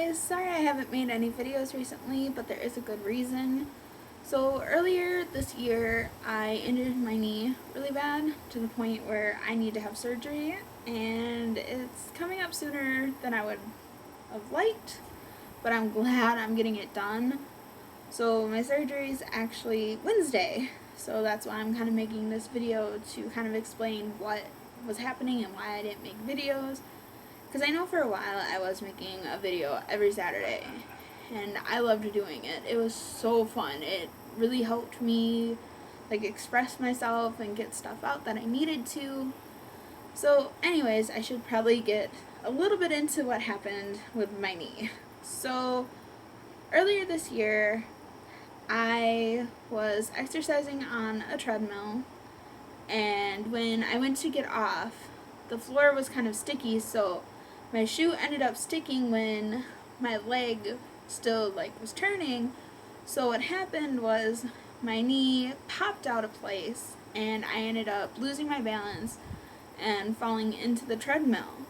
guys, sorry I haven't made any videos recently, but there is a good reason. So earlier this year, I injured my knee really bad to the point where I need to have surgery, and it's coming up sooner than I would have liked, but I'm glad I'm getting it done. So my surgery is actually Wednesday, so that's why I'm kind of making this video to kind of explain what was happening and why I didn't make videos. Because I know for a while I was making a video every Saturday, and I loved doing it. It was so fun. It really helped me express myself and get stuff out that I needed to. So anyways, I should probably get a little bit into what happened with my knee. So earlier this year, I was exercising on a treadmill, and when I went to get off, the floor was kind of sticky, so my shoe ended up sticking when my leg still was turning. So what happened was my knee popped out of place, and I ended up losing my balance and falling into the treadmill.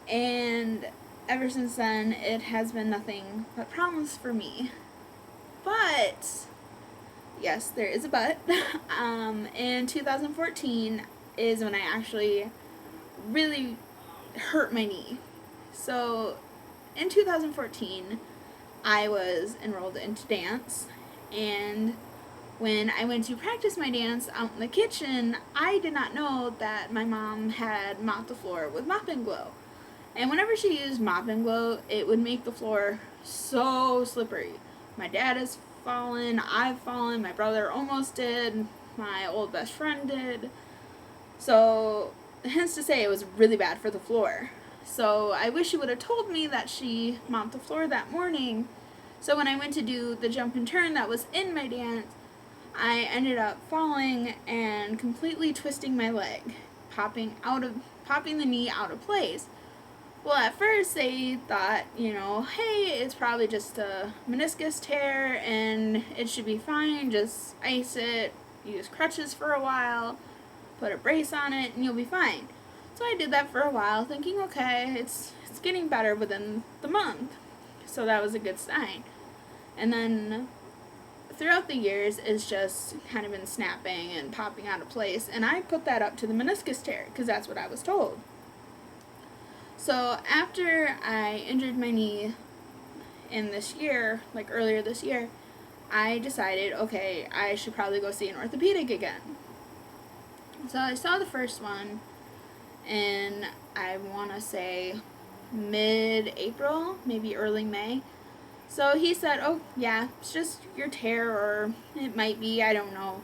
And ever since then, it has been nothing but problems for me. But yes, there is a but. In 2014 is when I actually really hurt my knee. So in 2014, I was enrolled into dance, and when I went to practice my dance out in the kitchen, I did not know that my mom had mopped the floor with Mop and Glow. And whenever she used Mop and Glow, it would make the floor so slippery. My dad has fallen, I've fallen, my brother almost did, my old best friend did. So hence to say, it was really bad for the floor. So I wish she would have told me that she mopped the floor that morning. So when I went to do the jump and turn that was in my dance, I ended up falling and completely twisting my leg, popping the knee out of place. Well, at first they thought, hey, it's probably just a meniscus tear and it should be fine. Just ice it, use crutches for a while, put a brace on it, and you'll be fine. So I did that for a while, thinking, okay, it's getting better within the month. So that was a good sign. And then throughout the years, it's just kind of been snapping and popping out of place. And I put that up to the meniscus tear, because that's what I was told. So after I injured my knee in this year, earlier this year, I decided, okay, I should probably go see an orthopedic again. So I saw the first one in, I want to say, mid-April, maybe early May. So he said, oh, yeah, it's just your tear, or it might be, I don't know.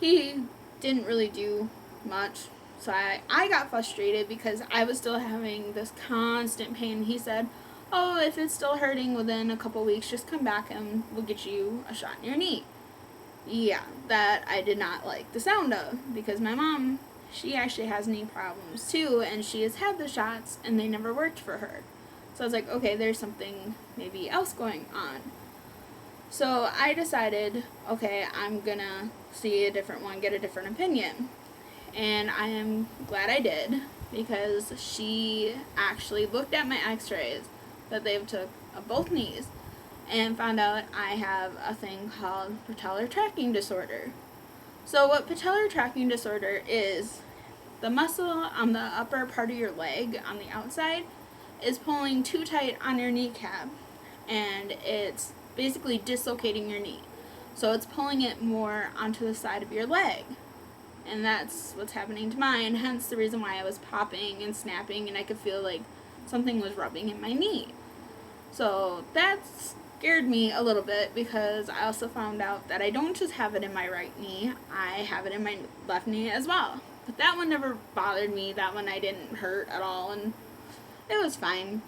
He didn't really do much. So I got frustrated because I was still having this constant pain. He said, oh, if it's still hurting within a couple weeks, just come back and we'll get you a shot in your knee. Yeah, that I did not like the sound of, because my mom, she actually has knee problems too, and she has had the shots and they never worked for her. So I was like, okay, there's something maybe else going on. So I decided, okay, I'm gonna see a different one, get a different opinion. And I am glad I did, because she actually looked at my x-rays that they've took of both knees and found out I have a thing called patellar tracking disorder. So what patellar tracking disorder is, the muscle on the upper part of your leg on the outside is pulling too tight on your kneecap, and it's basically dislocating your knee. So it's pulling it more onto the side of your leg. And that's what's happening to mine, hence the reason why I was popping and snapping and I could feel like something was rubbing in my knee. So that scared me a little bit, because I also found out that I don't just have it in my right knee, I have it in my left knee as well. But that one never bothered me, that one I didn't hurt at all, and it was fine.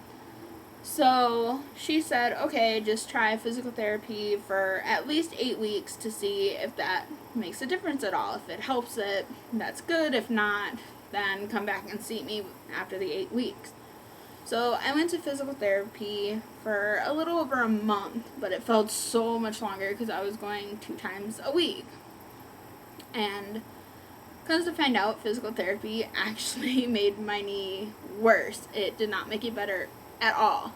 So she said, okay, just try physical therapy for at least 8 weeks to see if that makes a difference at all. If it helps it, that's good. If not, then come back and see me after the 8 weeks. So I went to physical therapy for a little over a month, but it felt so much longer because I was going 2 times a week. And comes to find out, physical therapy actually made my knee worse. It did not make it better at all.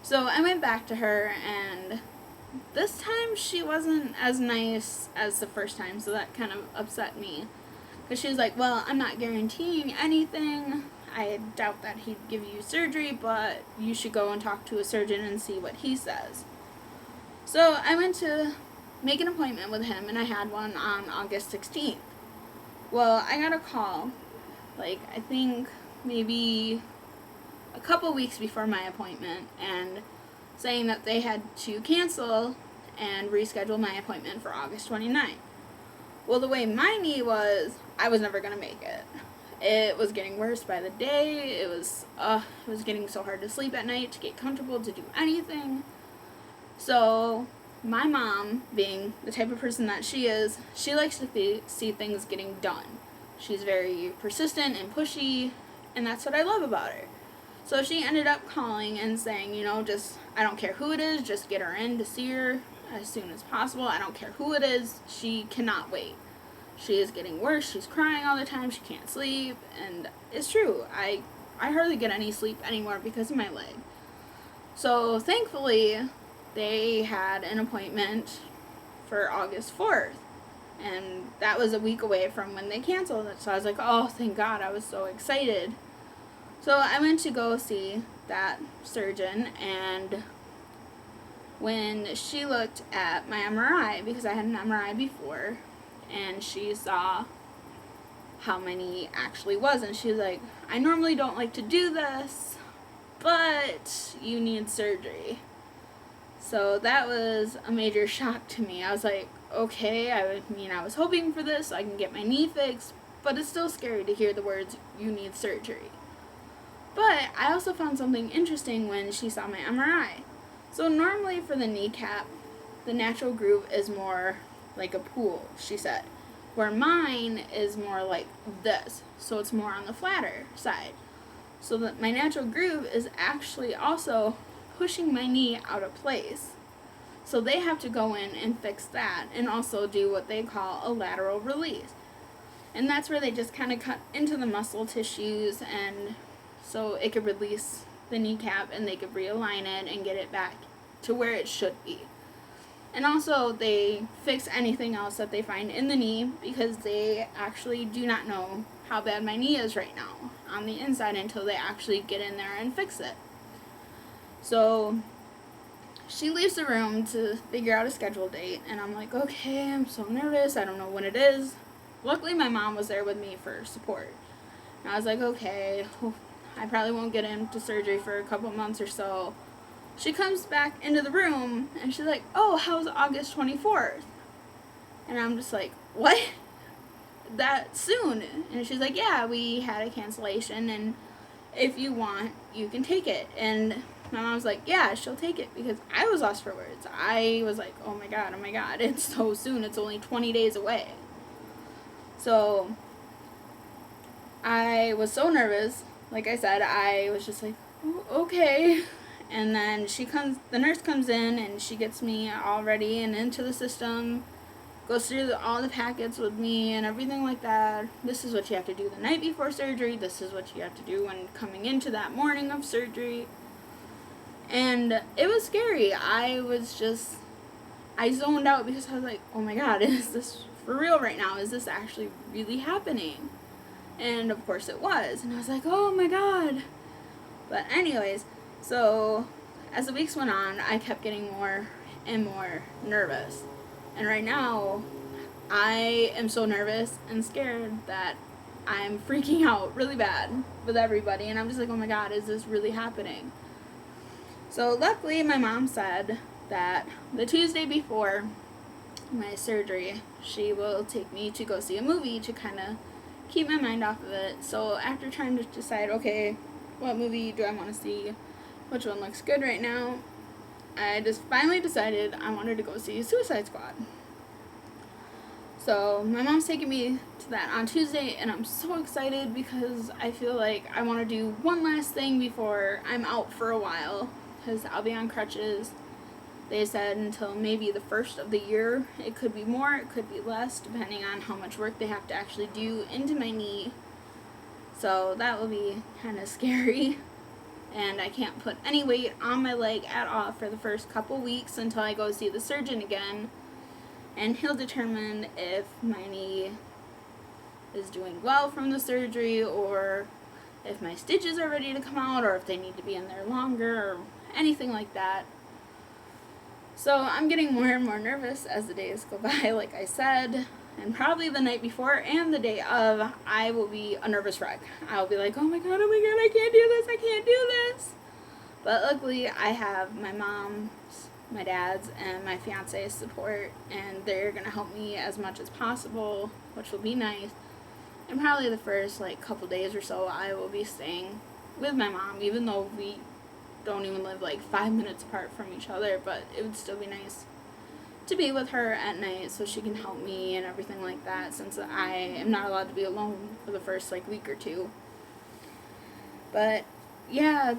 So I went back to her, and this time she wasn't as nice as the first time, so that kind of upset me. Because she was like, well, I'm not guaranteeing anything. I doubt that he'd give you surgery, but you should go and talk to a surgeon and see what he says. So I went to make an appointment with him, and I had one on August 16th. Well, I got a call, I think maybe a couple weeks before my appointment, and saying that they had to cancel and reschedule my appointment for August 29th. Well, the way my knee was, I was never going to make it. It was getting worse by the day. It was getting so hard to sleep at night, to get comfortable, to do anything. So my mom, being the type of person that she is, she likes to see things getting done. She's very persistent and pushy, and that's what I love about her. So she ended up calling and saying, just, I don't care who it is, just get her in to see her as soon as possible. I don't care who it is, she cannot wait. She is getting worse, she's crying all the time, she can't sleep, and it's true. I hardly get any sleep anymore because of my leg. So thankfully, they had an appointment for August 4th, and that was a week away from when they canceled it. So I was like, oh, thank God, I was so excited. So I went to go see that surgeon, and when she looked at my MRI, because I had an MRI before, and she saw how my knee actually was, and she was like, I normally don't like to do this, but you need surgery. So that was a major shock to me. I was like, okay, I was hoping for this so I can get my knee fixed, but it's still scary to hear the words, you need surgery. But I also found something interesting when she saw my MRI. So normally for the kneecap, the natural groove is more like a pool, she said, where mine is more like this, so it's more on the flatter side. So that my natural groove is actually also pushing my knee out of place. So they have to go in and fix that, and also do what they call a lateral release. And that's where they just kind of cut into the muscle tissues, and so it could release the kneecap, and they could realign it and get it back to where it should be. And also they fix anything else that they find in the knee, because they actually do not know how bad my knee is right now on the inside until they actually get in there and fix it. So she leaves the room to figure out a schedule date, and I'm like, okay, I'm so nervous, I don't know when it is. Luckily my mom was there with me for support. And I was like, okay, I probably won't get into surgery for a couple months or so. She comes back into the room, and she's like, oh, how's August 24th? And I'm just like, what? That soon? And she's like, yeah, we had a cancellation, and if you want, you can take it. And my mom's like, yeah, she'll take it, because I was lost for words. I was like, oh my God, it's so soon. It's only 20 days away. So I was so nervous. Like I said, I was just like, oh, okay. And then the nurse comes in, and she gets me all ready and into the system, goes through all the packets with me and everything like that. This is what you have to do the night before surgery. This is what you have to do when coming into that morning of surgery. And it was scary. I zoned out, because I was like, oh my God, is this for real right now? Is this actually really happening? And of course it was. And I was like, oh my God. But anyways, so as the weeks went on, I kept getting more and more nervous. And right now, I am so nervous and scared that I'm freaking out really bad with everybody. And I'm just like, oh my God, is this really happening? So luckily, my mom said that the Tuesday before my surgery, she will take me to go see a movie to kind of keep my mind off of it. So after trying to decide, okay, what movie do I want to see? Which one looks good right now? I just finally decided I wanted to go see Suicide Squad. So my mom's taking me to that on Tuesday, and I'm so excited because I feel like I want to do one last thing before I'm out for a while, because I'll be on crutches. They said until maybe the first of the year. It could be more, it could be less, depending on how much work they have to actually do into my knee. So that will be kind of scary. and I can't put any weight on my leg at all for the first couple weeks until I go see the surgeon again, and he'll determine if my knee is doing well from the surgery, or if my stitches are ready to come out, or if they need to be in there longer, or anything like that. So I'm getting more and more nervous as the days go by, like I said. And probably the night before and the day of, I will be a nervous wreck. I'll be like, oh my god, I can't do this, I can't do this. But luckily, I have my mom's, my dad's, and my fiance's support, and they're going to help me as much as possible, which will be nice. And probably the first, couple days or so, I will be staying with my mom, even though we don't even live, 5 minutes apart from each other, but it would still be nice to be with her at night so she can help me and everything like that, since I am not allowed to be alone for the first week or two. But yeah,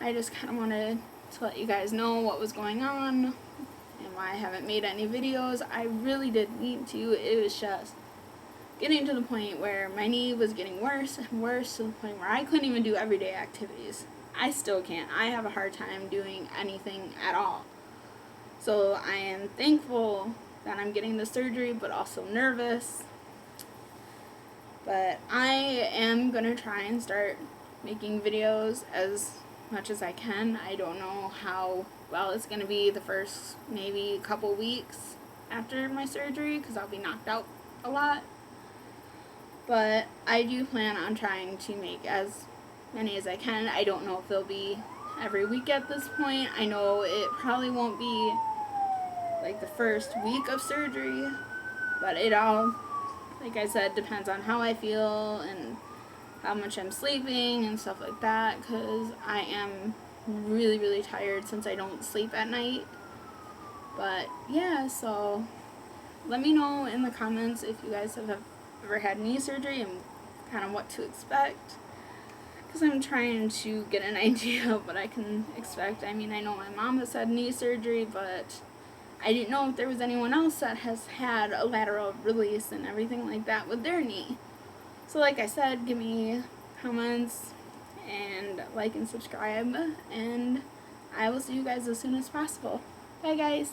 I just kind of wanted to let you guys know what was going on and why I haven't made any videos. I really did need to. It was just getting to the point where my knee was getting worse and worse, to the point where I couldn't even do everyday activities. I still can't. I have a hard time doing anything at all. So I am thankful that I'm getting the surgery, but also nervous. But I am going to try and start making videos as much as I can. I don't know how well it's going to be the first maybe couple weeks after my surgery, because I'll be knocked out a lot. But I do plan on trying to make as many as I can. I don't know if they'll be every week at this point. I know it probably won't be the first week of surgery, but it all, like I said, depends on how I feel and how much I'm sleeping and stuff like that, because I am really, really tired since I don't sleep at night. But yeah, so let me know in the comments if you guys have ever had knee surgery and kind of what to expect, because I'm trying to get an idea of what I can expect. I mean, I know my mom has had knee surgery, but I didn't know if there was anyone else that has had a lateral release and everything like that with their knee. So like I said, give me comments and like and subscribe, and I will see you guys as soon as possible. Bye guys!